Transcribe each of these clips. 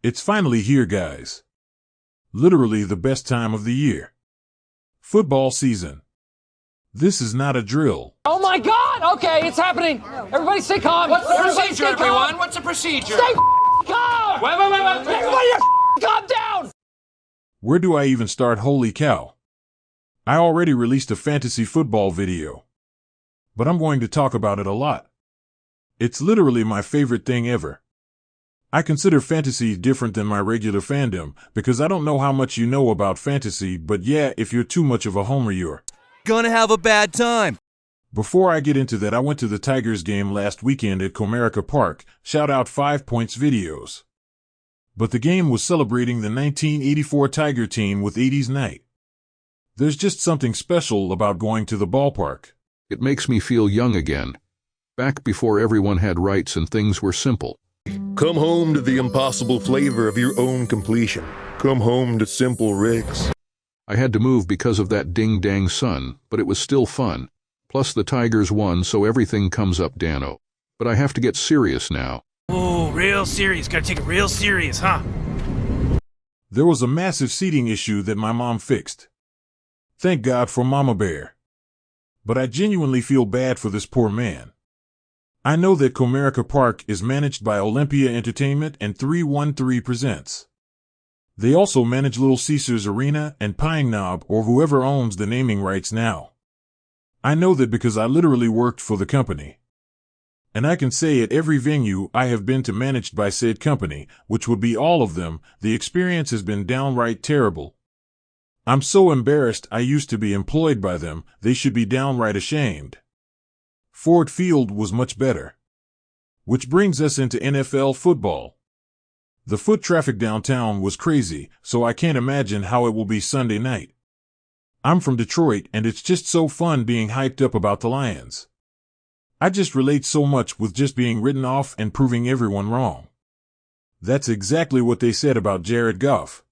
It's finally here, guys. Literally the best time of the year. Football season. This is not a drill. Oh my God! Okay, it's happening. Everybody stay calm. What's the Everybody procedure, stay calm. everyone? What's the procedure? Stay calm! Wait. Everybody calm down! Where do I even start? Holy cow. I already released a fantasy football video. But I'm going to talk about it a lot. It's literally my favorite thing ever. I consider fantasy different than my regular fandom, because I don't know how much you know about fantasy, but yeah, if you're too much of a homer, you're gonna have a bad time. Before I get into that, I went to the Tigers game last weekend at Comerica Park, shout out 5 Points Videos. But the game was celebrating the 1984 Tiger team with 80s night. There's just something special about going to the ballpark. It makes me feel young again, back before everyone had rights and things were simple. Come home to the impossible flavor of your own completion. Come home to simple rigs. I had to move because of that ding-dang sun, but it was still fun. Plus the Tigers won, so everything comes up Dano. But I have to get serious now. Oh, real serious. Gotta take it real serious, huh? There was a massive seating issue that my mom fixed. Thank God for Mama Bear. But I genuinely feel bad for this poor man. I know that Comerica Park is managed by Olympia Entertainment and 313 Presents. They also manage Little Caesars Arena and Pine Knob or whoever owns the naming rights now. I know that because I literally worked for the company. And I can say at every venue I have been to managed by said company, which would be all of them, the experience has been downright terrible. I'm so embarrassed I used to be employed by them, they should be downright ashamed. Ford Field was much better. Which brings us into NFL football. The foot traffic downtown was crazy, so I can't imagine how it will be Sunday night. I'm from Detroit, and it's just so fun being hyped up about the Lions. I just relate so much with just being written off and proving everyone wrong. That's exactly what they said about Jared Goff.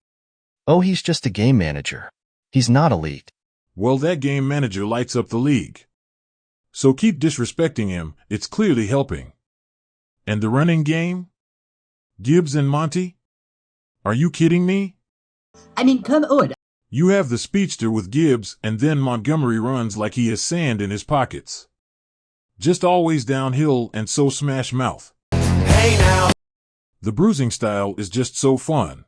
Oh, he's just a game manager. He's not elite. Well, that game manager lights up the league. So keep disrespecting him, it's clearly helping. And the running game? Gibbs and Monty? Are you kidding me? I mean, come on. You have the speedster with Gibbs, and then Montgomery runs like he has sand in his pockets. Just always downhill and so smash mouth. Hey now. The bruising style is just so fun.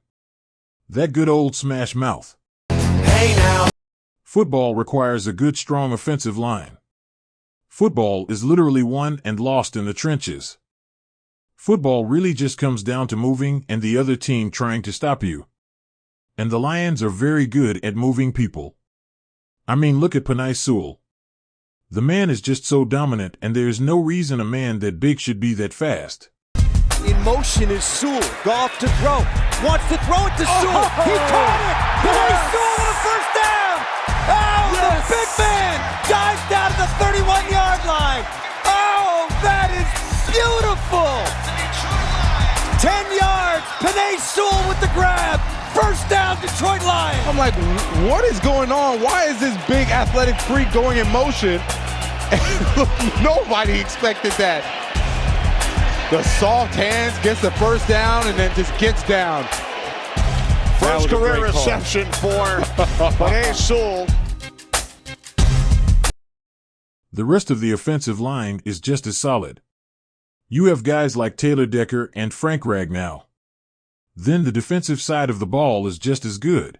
That good old smash mouth. Hey now. Football requires a good strong offensive line. Football is literally won and lost in the trenches. Football really just comes down to moving and the other team trying to stop you. And the Lions are very good at moving people. I mean, look at Penei Sewell. The man is just so dominant, and there's no reason a man that big should be that fast. In motion is Sewell. Goff to throw. Wants to throw it to Sewell. He caught it. Penei Sewell with a first down. Oh, yes. The big man dives down to the 31-yard line. Oh, that is beautiful. 10 yards. Penei Sewell with the grab. First down, Detroit Lions. I'm like, what is going on? Why is this big athletic freak going in motion? And nobody expected that. The soft hands gets the first down and then just gets down. First career reception for Penei Sewell. The rest of the offensive line is just as solid. You have guys like Taylor Decker and Frank Ragnow. Then the defensive side of the ball is just as good.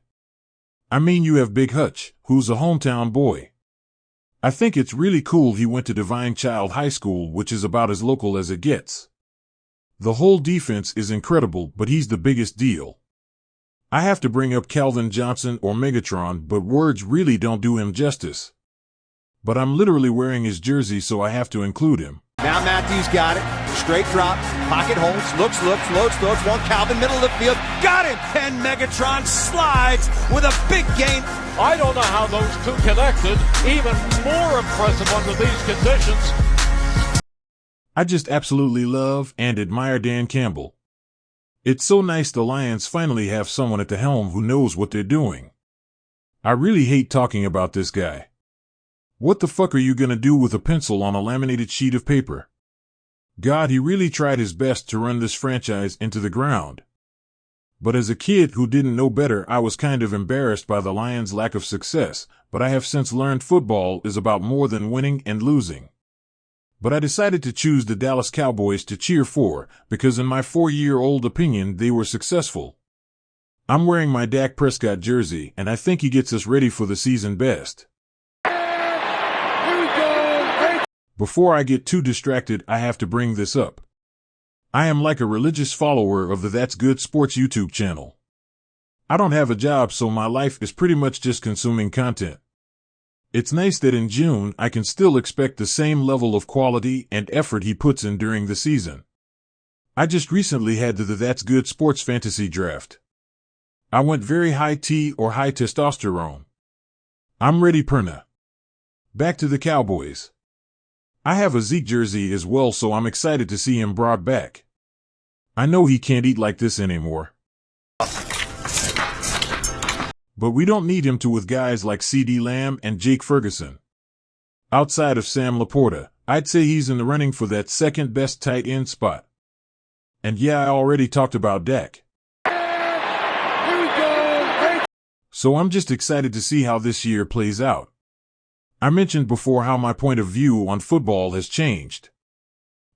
I mean, you have Big Hutch, who's a hometown boy. I think it's really cool he went to Divine Child High School, which is about as local as it gets. The whole defense is incredible, but he's the biggest deal. I have to bring up Calvin Johnson or Megatron, but words really don't do him justice. But I'm literally wearing his jersey, so I have to include him. Now Matthews got it. Straight drop. Pocket holds. Looks. Loads. One Calvin, middle of the field. Got it. And Megatron slides with a big gain. I don't know how those two connected. Even more impressive under these conditions. I just absolutely love and admire Dan Campbell. It's so nice the Lions finally have someone at the helm who knows what they're doing. I really hate talking about this guy. What the fuck are you gonna do with a pencil on a laminated sheet of paper? God, he really tried his best to run this franchise into the ground. But as a kid who didn't know better, I was kind of embarrassed by the Lions' lack of success, but I have since learned football is about more than winning and losing. But I decided to choose the Dallas Cowboys to cheer for, because in my 4-year-old opinion, they were successful. I'm wearing my Dak Prescott jersey, and I think he gets us ready for the season best. Before I get too distracted, I have to bring this up. I am like a religious follower of the That's Good Sports YouTube channel. I don't have a job, so my life is pretty much just consuming content. It's nice that in June I can still expect the same level of quality and effort he puts in during the season. I just recently had the That's Good Sports Fantasy Draft. I went very high T or high testosterone. I'm ready, Perna. Back to the Cowboys. I have a Zeke jersey as well, so I'm excited to see him brought back. I know he can't eat like this anymore. But we don't need him to with guys like CeeDee Lamb and Jake Ferguson. Outside of Sam Laporta, I'd say he's in the running for that second best tight end spot. And yeah, I already talked about Dak. So I'm just excited to see how this year plays out. I mentioned before how my point of view on football has changed.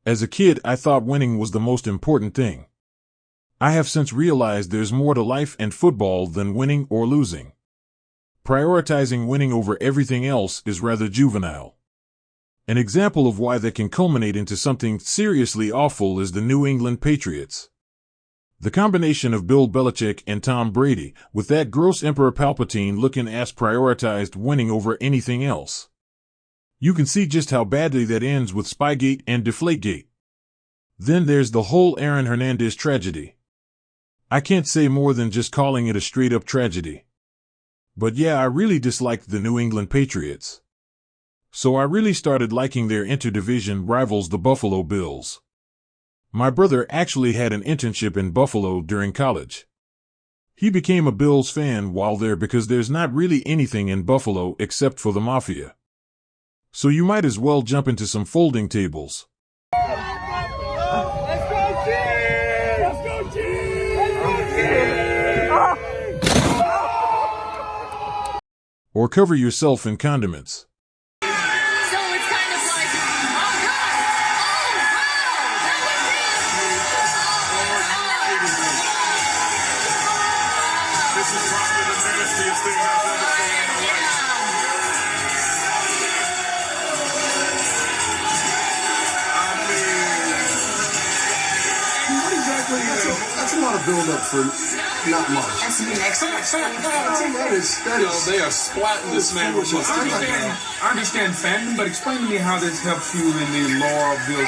As a kid, I thought winning was the most important thing. I have since realized there's more to life and football than winning or losing. Prioritizing winning over everything else is rather juvenile. An example of why that can culminate into something seriously awful is the New England Patriots. The combination of Bill Belichick and Tom Brady, with that gross Emperor Palpatine looking ass, prioritized winning over anything else. You can see just how badly that ends with Spygate and Deflategate. Then there's the whole Aaron Hernandez tragedy. I can't say more than just calling it a straight-up tragedy. But yeah, I really disliked the New England Patriots. So I really started liking their interdivision rivals, the Buffalo Bills. My brother actually had an internship in Buffalo during college. He became a Bills fan while there because there's not really anything in Buffalo except for the Mafia. So you might as well jump into some folding tables. Let's go, Chiefs! Let's go, Chiefs! Or cover yourself in condiments. So it's kind of like, oh God! Oh wow! That was it! This is probably the nastiest thing I've ever seen in my life. What exactly? That's a lot of build-up for not much. That's an excellent. They are splatting this man with just I understand fandom, but explain to me how this helps you in the lore of Bill's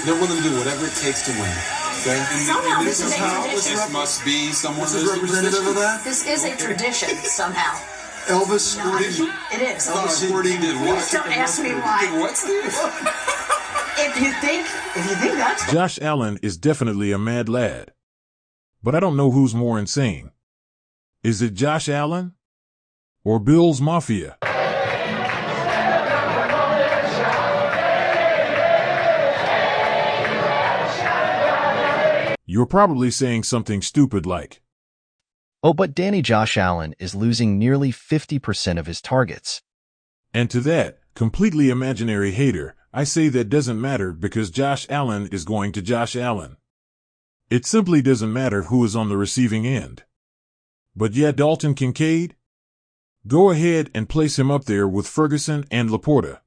They're willing to do whatever it takes to win. Okay? Somehow this is a tradition. This must be someone who's representative of that. This is a tradition somehow. Elvis Squirty. It is. Elvis Squirty did what? Don't ask me why. Did what, Steve? If you think that's Josh Allen is definitely a mad lad. But I don't know who's more insane. Is it Josh Allen? Or Bill's Mafia? You're probably saying something stupid like, oh, but Danny Josh Allen is losing nearly 50% of his targets. And to that completely imaginary hater, I say that doesn't matter because Josh Allen is going to Josh Allen. It simply doesn't matter who is on the receiving end. But yeah, Dalton Kincaid? Go ahead and place him up there with Ferguson and Laporta.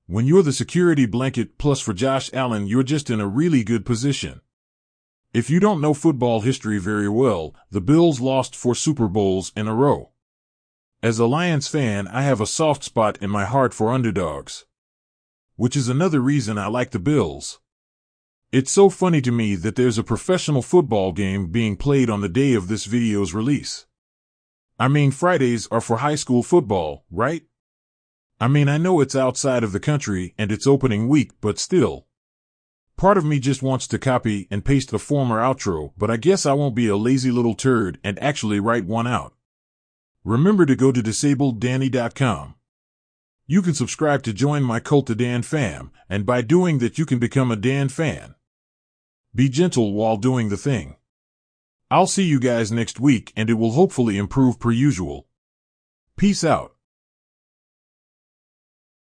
When you're the security blanket plus for Josh Allen, you're just in a really good position. If you don't know football history very well, the Bills lost 4 Super Bowls in a row. As a Lions fan, I have a soft spot in my heart for underdogs. Which is another reason I like the Bills. It's so funny to me that there's a professional football game being played on the day of this video's release. I mean, Fridays are for high school football, right? I mean, I know it's outside of the country and it's opening week, but still. Part of me just wants to copy and paste the former outro, but I guess I won't be a lazy little turd and actually write one out. Remember to go to DisabledDanny.com. You can subscribe to join my Cult of Dan fam, and by doing that you can become a Dan fan. Be gentle while doing the thing. I'll see you guys next week and it will hopefully improve per usual. Peace out.